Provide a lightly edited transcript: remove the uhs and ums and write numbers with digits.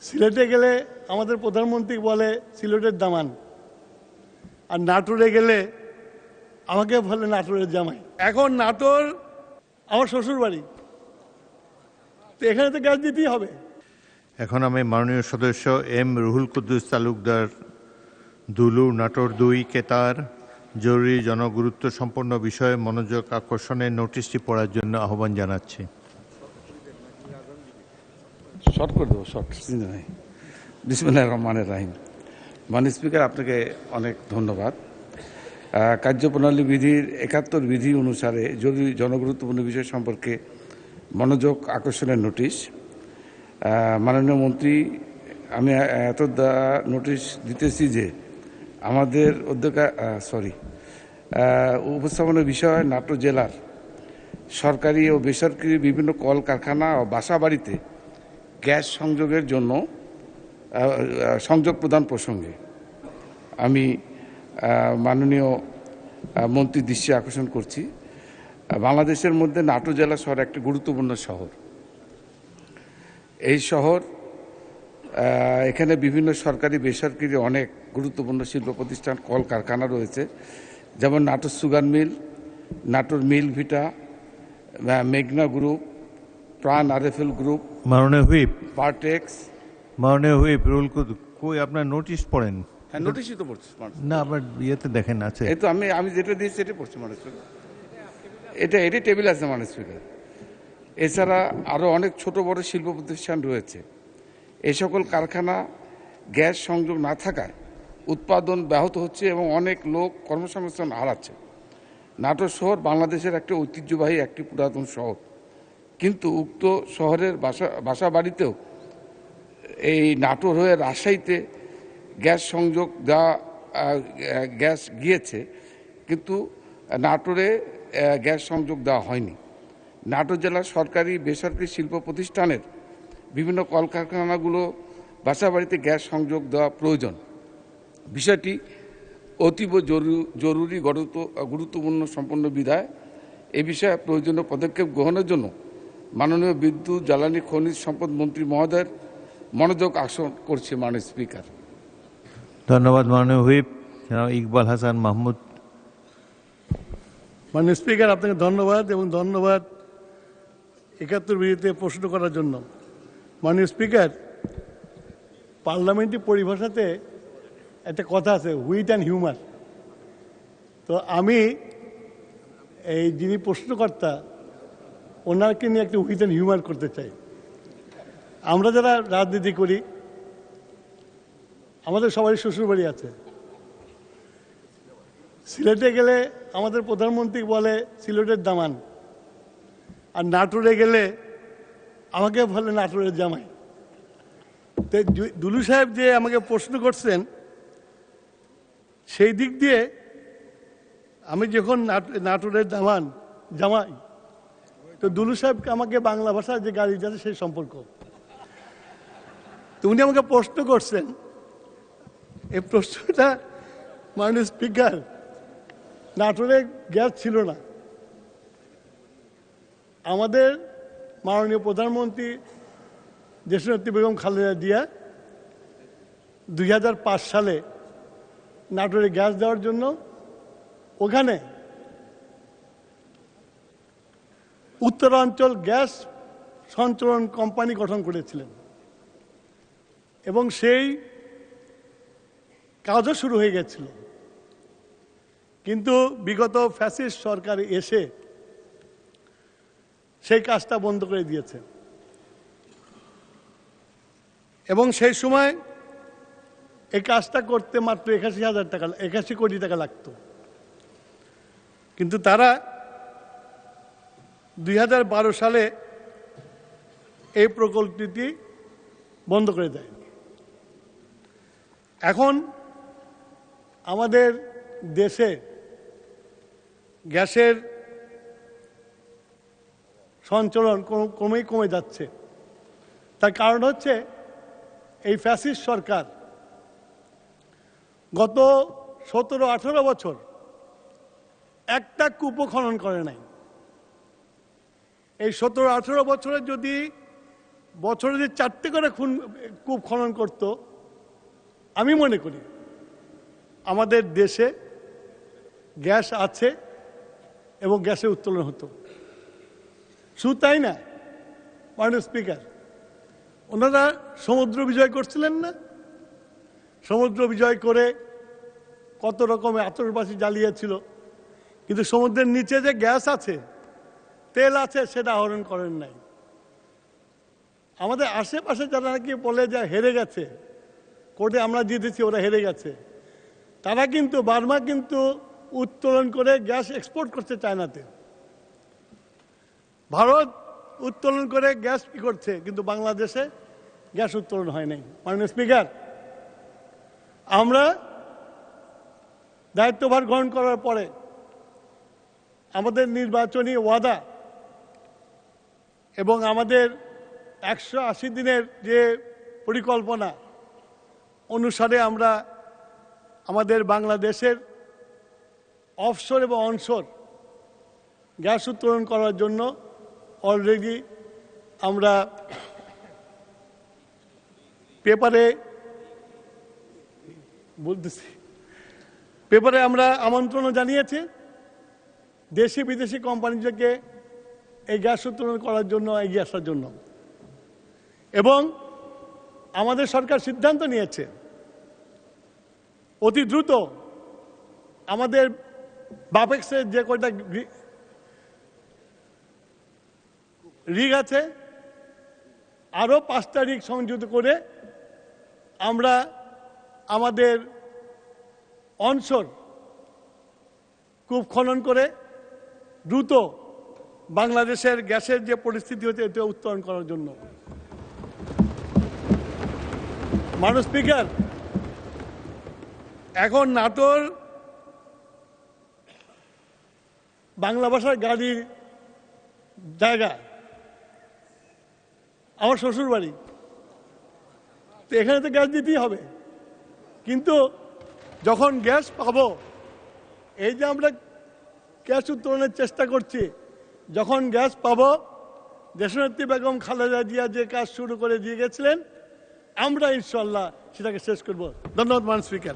সিলেটে গেলে আমাদের প্রধানমন্ত্রী বলে সিলেটের দামান, আর নাটোরে গেলে আমাকে বলে নাটোরের জামাই। এখন নাটোর আমার শ্বশুর বাড়ি, তো এখানে তো গ্যাস দিতেই হবে। এখন আমি মাননীয় সদস্য এম রুহুল কুদ্দুস তালুকদার দুলু নাটোর 2 কেতার জরুরি জনগুরুত্ব সম্পন্ন বিষয়ে মনোযোগ আকর্ষণের নোটিশটি পড়ার জন্য আহ্বান জানাচ্ছি। শর্ট করে দেবো, শর্ট নেই। বিসমিল্লাহির রহমানির রহিম। মাননীয় স্পিকার, আপনাকে অনেক ধন্যবাদ। কার্যপ্রণালী বিধির 71 বিধি অনুসারে জরুরি জনগুরুত্বপূর্ণ বিষয় সম্পর্কে মনোযোগ আকর্ষণের নোটিশ। মাননীয় মন্ত্রী, আমি এত নোটিশ দিতেছি যে আমাদের উপস্থাপনের বিষয় নাটোর জেলার সরকারি ও বেসরকারি বিভিন্ন কল কারখানা ও বাসা বাড়িতে গ্যাস সংযোগের জন্য সংযোগ প্রদান প্রসঙ্গে আমি মাননীয় মন্ত্রীর দৃষ্টি আকর্ষণ করছি। বাংলাদেশের মধ্যে নাটোর জেলা শহর একটি গুরুত্বপূর্ণ শহর। এই শহর এখানে বিভিন্ন সরকারি বেসরকারি অনেক গুরুত্বপূর্ণ শিল্প প্রতিষ্ঠান কল কারখানা রয়েছে, যেমন নাটোর সুগার মিল, নাটোর মিল ভিটা, মেঘনা গ্রুপ, প্রাণ আরএফএল গ্রুপ, মাননীয় হুইপ পার্টেক্স। মাননীয় হুইপ রুহুল কুদ্দুস, কই আপনার নোটিশ পড়েন? হ্যাঁ, নোটিশই তো পড়ছি না, আবার ইয়েতে দেখেন আছে। এই তো আমি যেটা দিয়েছি সেটা পড়ছি মাননীয় স্পিকার। এটা টেবিল আছে মাননীয় স্পিকার। এছাড়া আরও অনেক ছোট বড় শিল্প প্রতিষ্ঠান রয়েছে। এই সকল কারখানা গ্যাস সংযোগ না থাকায় উৎপাদন ব্যাহত হচ্ছে এবং অনেক লোক কর্মসংস্থান হারাচ্ছে। নাটোর শহর বাংলাদেশের একটি ঐতিহ্যবাহী একটি পুরাতন শহর, কিন্তু উক্ত শহরের বাসা বাড়িতেও এই নাটোর হয়ে রাজশাহীতে গ্যাস সংযোগ দেওয়া গ্যাস গিয়েছে, কিন্তু নাটোরে গ্যাস সংযোগ দেওয়া হয়নি। নাটোর জেলার সরকারি বেসরকারি শিল্প প্রতিষ্ঠানের বিভিন্ন কলকারখানাগুলো বাসা বাড়িতে গ্যাস সংযোগ দেওয়া প্রয়োজন। বিষয়টি অতীব জরুরি গুরুত্বপূর্ণ সম্পন্ন বিধায় এ বিষয়ে প্রয়োজনীয় পদক্ষেপ গ্রহণের জন্য মাননীয় বিদ্যুৎ জ্বালানি খনিজ সম্পদ মন্ত্রী মহোদয়ের মনোযোগ আকর্ষণ করছে মাননীয় স্পিকার। ধন্যবাদ মাননীয় হুইপ ইকবাল হাসান মাহমুদ। মাননীয় স্পিকার, আপনাকে ধন্যবাদ এবং ধন্যবাদ 71 বিধিতে প্রশ্ন করার জন্য। মাননীয় স্পিকার, পার্লামেন্টারি পরিভাষাতে একটা কথা আছে, হুইট অ্যান্ড হিউমার। তো আমি এই যিনি প্রশ্নকর্তা ওনাকে নিয়ে একটা হুইট অ্যান্ড হিউমার করতে চাই। আমরা যারা রাজনীতি করি, আমাদের সবারই শ্বশুরবাড়ি আছে। সিলেটে গেলে আমাদের প্রধানমন্ত্রী বলে সিলেটের দামান, আর নাটোরে গেলে আমাকে বলে নাটোরের জামাই। তো দুলু সাহেব যে আমাকে প্রশ্ন করছেন, সেই দিক দিয়ে আমি যখন নাটোরের জামাই, তো দুলু সাহেবকে আমাকে বাংলা ভাষায় যে গাড়ি আছে সেই সম্পর্ক। তো উনি আমাকে প্রশ্ন করছেন, এই প্রশ্নটা মাননীয় স্পিকার, নাটোরে গ্যাস ছিল না। আমাদের মাননীয় প্রধানমন্ত্রী দেশনেত্রী বেগম খালেদা জিয়া 2005 সালে নাটোরে গ্যাস দেওয়ার জন্য ওখানে উত্তরাঞ্চল গ্যাস সঞ্চালন কোম্পানি গঠন করেছিলেন এবং সেই কাজও শুরু হয়ে গেছিল। কিন্তু বিগত ফ্যাসিস্ট সরকার এসে সেই কাজটা বন্ধ করে দিয়েছে এবং সেই সময় এই কাজটা করতে মাত্র 81 কোটি টাকা লাগতো। কিন্তু তারা 2012 সালে এই প্রকল্পটি বন্ধ করে দেয়। এখন আমাদের দেশে গ্যাসের সঞ্চালন কমে যাচ্ছে। তার কারণ হচ্ছে এই ফ্যাসিস্ট সরকার গত 17-18 বছর একটা কূপও খনন করে নাই। এই 17-18 বছরে যদি বছরে যে 4টে করে কূপ খনন করত, আমি মনে করি আমাদের দেশে গ্যাস আছে এবং গ্যাসে উত্তোলন হতো। শুধু তাই না, মাননীয় স্পিকার, ওনারা সমুদ্র বিজয় করছিলেন না? সমুদ্র বিজয় করে কত রকমের আতশবাজি জ্বালিয়েছিল, কিন্তু সমুদ্রের নিচে যে গ্যাস আছে, তেল আছে, সেটা আহরণ করেন নাই। আমাদের আশেপাশে যারা নাকি বলে যে হেরে গেছে, কোর্টে আমরা জিতেছি, ওরা হেরে গেছে, তারা কিন্তু বার্মা কিন্তু উত্তোলন করে গ্যাস এক্সপোর্ট করছে চায়নাতে। ভারত উত্তোলন করে গ্যাস কি করছে, কিন্তু বাংলাদেশে গ্যাস উত্তোলন হয় নাই। মাননীয় স্পিকার, আমরা দায়িত্বভার গ্রহণ করার পরে আমাদের নির্বাচনী ওয়াদা এবং আমাদের 180 দিনের যে পরিকল্পনা অনুসারে আমরা আমাদের বাংলাদেশের অফশোর এবং অনশোর গ্যাস উত্তোলন করার জন্য অলরেডি আমরা পেপারে আমরা আমন্ত্রণও জানিয়েছি দেশি বিদেশি কোম্পানিদেরকে এই গ্যাস উত্তোলন করার জন্য এগিয়ে আসার জন্য। এবং আমাদের সরকার সিদ্ধান্ত নিয়েছে অতি দ্রুত আমাদের বাপেক্সের যে কয়টা রিগ আছে, আরও 5টা রিগ সংযুক্ত করে আমরা আমাদের অনশোর কূপ খনন করে দ্রুত বাংলাদেশের গ্যাসের যে পরিস্থিতি হচ্ছে এটা উত্তোলন করার জন্য। মাননীয় স্পিকার, এখন নাটোর বাংলা ভাষার গাড়ির জায়গা, আমার শ্বশুর বাড়ি, তো এখানে তো গ্যাস দিতেই হবে। কিন্তু যখন গ্যাস পাবো, এই যে আমরা গ্যাস উত্তোলনের চেষ্টা করছি, যখন গ্যাস পাবো, দেশনেত্রী বেগম খালেদা জিয়া যে কাজ শুরু করে দিয়ে গেছিলেন, আমরা ইনশাল্লাহ সেটাকে শেষ করব। ধন্যবাদ মাননীয় স্পিকার।